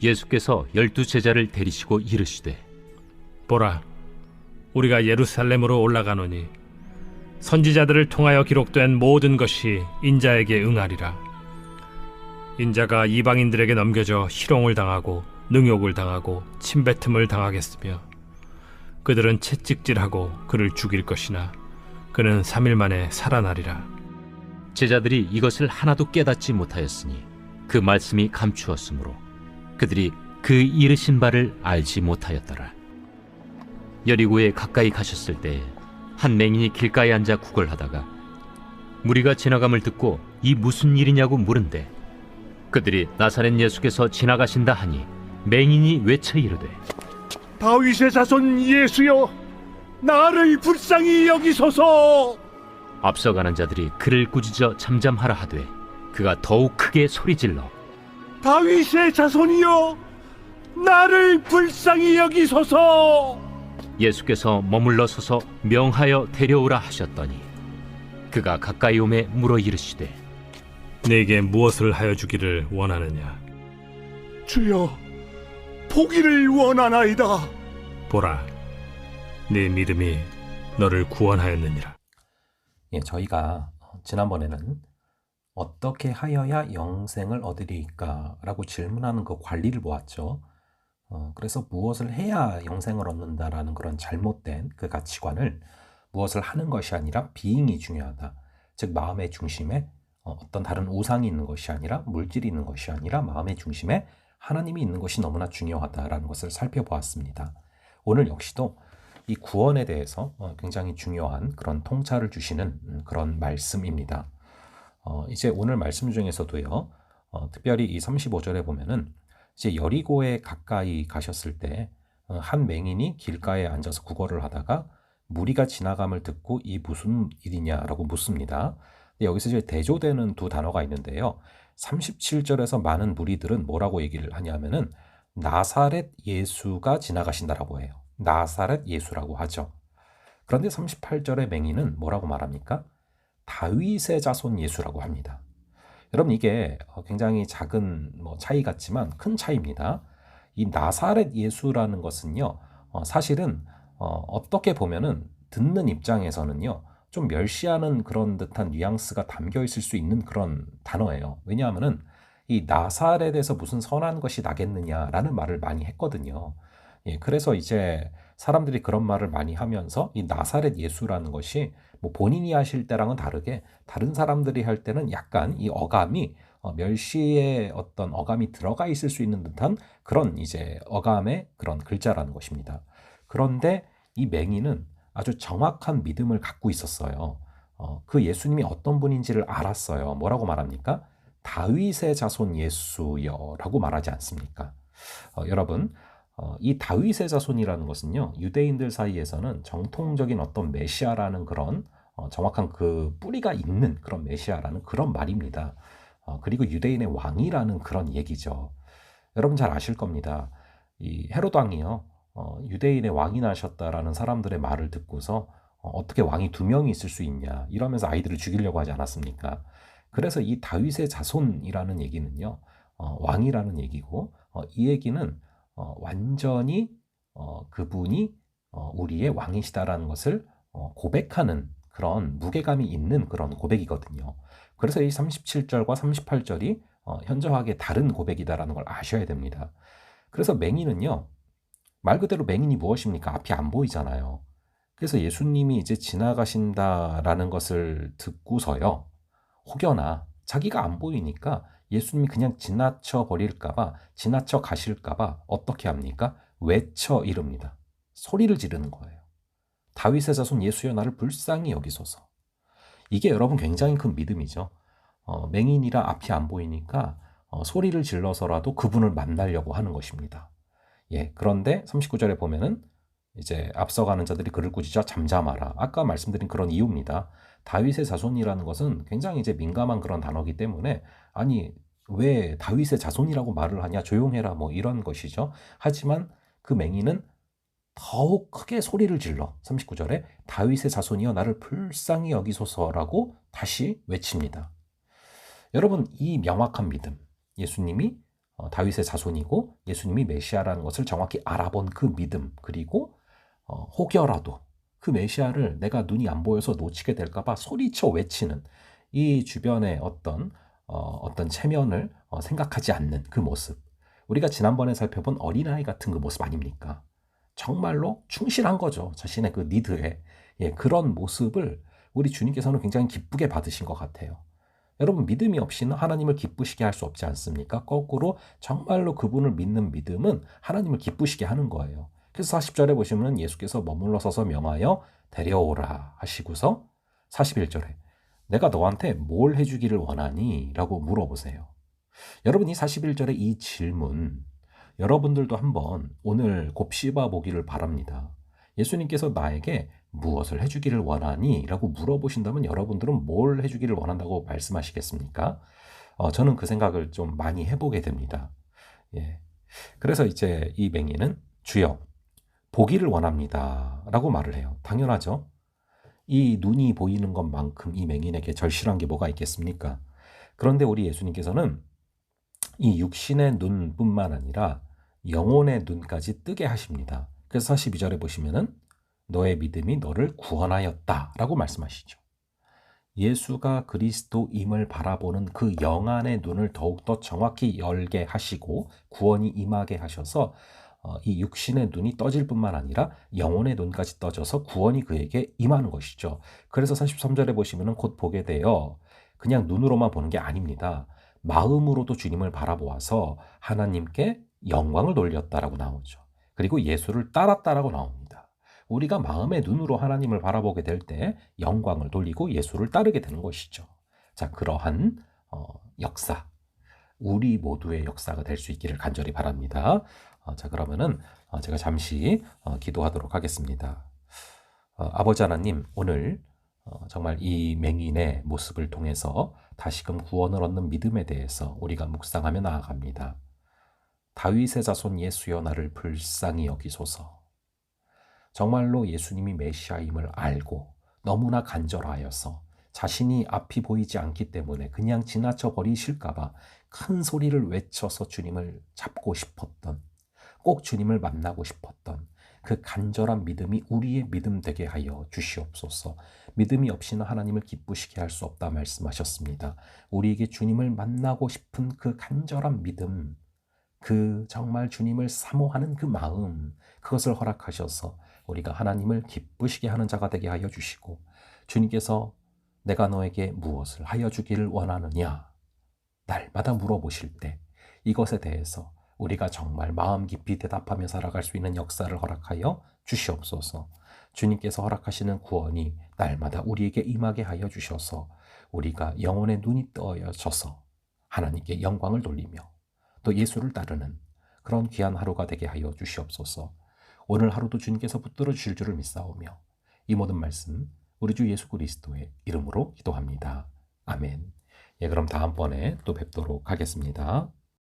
예수께서 12제자를 데리시고 이르시되 보라, 우리가 예루살렘으로 올라가노니 선지자들을 통하여 기록된 모든 것이 인자에게 응하리라. 인자가 이방인들에게 넘겨져 희롱을 당하고 능욕을 당하고 침뱉음을 당하겠으며 그들은 채찍질하고 그를 죽일 것이나 그는 3일 만에 살아나리라. 제자들이 이것을 하나도 깨닫지 못하였으니 그 말씀이 감추었으므로 그들이 그 이르신 바를 알지 못하였더라. 여리고에 가까이 가셨을 때 한 맹인이 길가에 앉아 구걸하다가 무리가 지나감을 듣고 이 무슨 일이냐고 물은데 그들이 나사렛 예수께서 지나가신다 하니 맹인이 외쳐 이르되 다윗의 자손 예수여, 나를 불쌍히 여기소서. 앞서가는 자들이 그를 꾸짖어 잠잠하라 하되 그가 더욱 크게 소리질러 다윗의 자손이여, 나를 불쌍히 여기소서. 예수께서 머물러 서서 명하여 데려오라 하셨더니 그가 가까이 오매 물어 이르시되 네게 무엇을 하여 주기를 원하느냐? 주여, 보기를 원하나이다. 보라, 네 믿음이 너를 구원하였느니라. 저희가 지난번에는 어떻게 하여야 영생을 얻으리까? 라고 질문하는 그 관리를 보았죠. 그래서 무엇을 해야 영생을 얻는다라는 그런 잘못된 그 가치관을 무엇을 하는 것이 아니라 being이 중요하다. 즉 마음의 중심에 어떤 다른 우상이 있는 것이 아니라 물질이 있는 것이 아니라 마음의 중심에 하나님이 있는 것이 너무나 중요하다라는 것을 살펴보았습니다. 오늘 역시도 이 구원에 대해서 굉장히 중요한 그런 통찰을 주시는 그런 말씀입니다. 이제 오늘 말씀 중에서도요, 특별히 이 35절에 보면은 이제 여리고에 가까이 가셨을 때 한 맹인이 길가에 앉아서 구걸을 하다가 무리가 지나감을 듣고 이 무슨 일이냐라고 묻습니다. 여기서 이제 대조되는 두 단어가 있는데요. 37절에서 많은 무리들은 뭐라고 얘기를 하냐면은 나사렛 예수가 지나가신다라고 해요. 나사렛 예수라고 하죠. 그런데 38절의 맹인은 뭐라고 말합니까? 다윗의 자손 예수라고 합니다. 여러분, 이게 굉장히 작은 차이 같지만 큰 차이입니다. 이 나사렛 예수라는 것은요, 사실은 어떻게 보면은 듣는 입장에서는요, 좀 멸시하는 그런 듯한 뉘앙스가 담겨 있을 수 있는 그런 단어예요. 왜냐하면은 이 나사렛에서 무슨 선한 것이 나겠느냐라는 말을 많이 했거든요. 그래서 이제 사람들이 그런 말을 많이 하면서 이 나사렛 예수라는 것이 본인이 하실 때랑은 다르게 다른 사람들이 할 때는 약간 이 어감이 멸시의 어떤 어감이 들어가 있을 수 있는 듯한 그런 이제 어감의 그런 글자라는 것입니다. 그런데 이 맹인은 아주 정확한 믿음을 갖고 있었어요. 그 예수님이 어떤 분인지를 알았어요. 뭐라고 말합니까? 다윗의 자손 예수여 라고 말하지 않습니까? 여러분, 이 다윗의 자손이라는 것은요, 유대인들 사이에서는 정통적인 어떤 메시아라는 그런 정확한 그 뿌리가 있는 그런 메시아라는 그런 말입니다. 그리고 유대인의 왕이라는 그런 얘기죠. 여러분 잘 아실 겁니다. 이 헤롯 왕이요, 유대인의 왕이 나셨다라는 사람들의 말을 듣고서 어떻게 왕이 2명이 있을 수 있냐 이러면서 아이들을 죽이려고 하지 않았습니까? 그래서 이 다윗의 자손이라는 얘기는요, 왕이라는 얘기고, 이 얘기는 완전히 그분이 우리의 왕이시다라는 것을 고백하는 그런 무게감이 있는 그런 고백이거든요. 그래서 이 37절과 38절이 현저하게 다른 고백이다라는 걸 아셔야 됩니다. 그래서 맹인은요, 말 그대로 맹인이 무엇입니까? 앞이 안 보이잖아요. 그래서 예수님이 이제 지나가신다라는 것을 듣고서요, 혹여나 자기가 안 보이니까 예수님이 그냥 지나쳐 버릴까봐, 지나쳐 가실까봐 어떻게 합니까? 외쳐 이릅니다. 소리를 지르는 거예요. 다윗의 자손 예수여, 나를 불쌍히 여기소서. 이게 여러분 굉장히 큰 믿음이죠. 맹인이라 앞이 안 보이니까 소리를 질러서라도 그분을 만나려고 하는 것입니다. 그런데 39절에 보면은 이제 앞서가는 자들이 그를 꾸짖어 잠잠하라. 아까 말씀드린 그런 이유입니다. 다윗의 자손이라는 것은 굉장히 이제 민감한 그런 단어이기 때문에, 아니 왜 다윗의 자손이라고 말을 하냐, 조용해라, 이런 것이죠. 하지만 그 맹인은 더욱 크게 소리를 질러 39절에 다윗의 자손이여, 나를 불쌍히 여기소서라고 다시 외칩니다. 여러분, 이 명확한 믿음, 예수님이 다윗의 자손이고 예수님이 메시아라는 것을 정확히 알아본 그 믿음, 그리고 혹여라도 그 메시아를 내가 눈이 안 보여서 놓치게 될까봐 소리쳐 외치는 이 주변의 어떤 체면을 생각하지 않는 그 모습. 우리가 지난번에 살펴본 어린아이 같은 그 모습 아닙니까? 정말로 충실한 거죠. 자신의 그 니드에. 예, 그런 모습을 우리 주님께서는 굉장히 기쁘게 받으신 것 같아요. 여러분, 믿음이 없이는 하나님을 기쁘시게 할 수 없지 않습니까? 거꾸로 정말로 그분을 믿는 믿음은 하나님을 기쁘시게 하는 거예요. 그래서 40절에 보시면 예수께서 머물러 서서 명하여 데려오라 하시고서 41절에 내가 너한테 뭘 해주기를 원하니? 라고 물어보세요. 여러분, 이 41절의 이 질문 여러분들도 한번 오늘 곱씹어 보기를 바랍니다. 예수님께서 나에게 무엇을 해주기를 원하니? 라고 물어보신다면 여러분들은 뭘 해주기를 원한다고 말씀하시겠습니까? 저는 그 생각을 좀 많이 해보게 됩니다. 예. 그래서 이제 이 맹인은 주여 보기를 원합니다 라고 말을 해요. 당연하죠. 이 눈이 보이는 것만큼 이 맹인에게 절실한 게 뭐가 있겠습니까? 그런데 우리 예수님께서는 이 육신의 눈뿐만 아니라 영혼의 눈까지 뜨게 하십니다. 그래서 42절에 보시면은 너의 믿음이 너를 구원하였다 라고 말씀하시죠. 예수가 그리스도임을 바라보는 그 영안의 눈을 더욱더 정확히 열게 하시고 구원이 임하게 하셔서 이 육신의 눈이 떠질 뿐만 아니라 영혼의 눈까지 떠져서 구원이 그에게 임하는 것이죠. 그래서 43절에 보시면은 곧 보게 되어 그냥 눈으로만 보는 게 아닙니다. 마음으로도 주님을 바라보아서 하나님께 영광을 돌렸다라고 나오죠. 그리고 예수를 따랐다라고 나옵니다. 우리가 마음의 눈으로 하나님을 바라보게 될 때 영광을 돌리고 예수를 따르게 되는 것이죠. 자, 그러한 역사, 우리 모두의 역사가 될 수 있기를 간절히 바랍니다. 자, 그러면은 제가 잠시 기도하도록 하겠습니다. 아버지 하나님, 오늘 정말 이 맹인의 모습을 통해서 다시금 구원을 얻는 믿음에 대해서 우리가 묵상하며 나아갑니다. 다윗의 자손 예수여 나를 불쌍히 여기소서. 정말로 예수님이 메시아임을 알고 너무나 간절하여서 자신이 앞이 보이지 않기 때문에 그냥 지나쳐 버리실까봐 큰 소리를 외쳐서 주님을 잡고 싶었던, 꼭 주님을 만나고 싶었던 그 간절한 믿음이 우리의 믿음 되게 하여 주시옵소서. 믿음이 없이는 하나님을 기쁘시게 할 수 없다 말씀하셨습니다. 우리에게 주님을 만나고 싶은 그 간절한 믿음, 그 정말 주님을 사모하는 그 마음, 그것을 허락하셔서 우리가 하나님을 기쁘시게 하는 자가 되게 하여 주시고, 주님께서 내가 너에게 무엇을 하여 주기를 원하느냐 날마다 물어보실 때 이것에 대해서 우리가 정말 마음 깊이 대답하며 살아갈 수 있는 역사를 허락하여 주시옵소서. 주님께서 허락하시는 구원이 날마다 우리에게 임하게 하여 주셔서 우리가 영혼의 눈이 떠여져서 하나님께 영광을 돌리며 또 예수를 따르는 그런 귀한 하루가 되게 하여 주시옵소서. 오늘 하루도 주님께서 붙들어 주실 줄을 믿사오며 이 모든 말씀 우리 주 예수 그리스도의 이름으로 기도합니다. 아멘. 예, 그럼 다음번에 또 뵙도록 하겠습니다.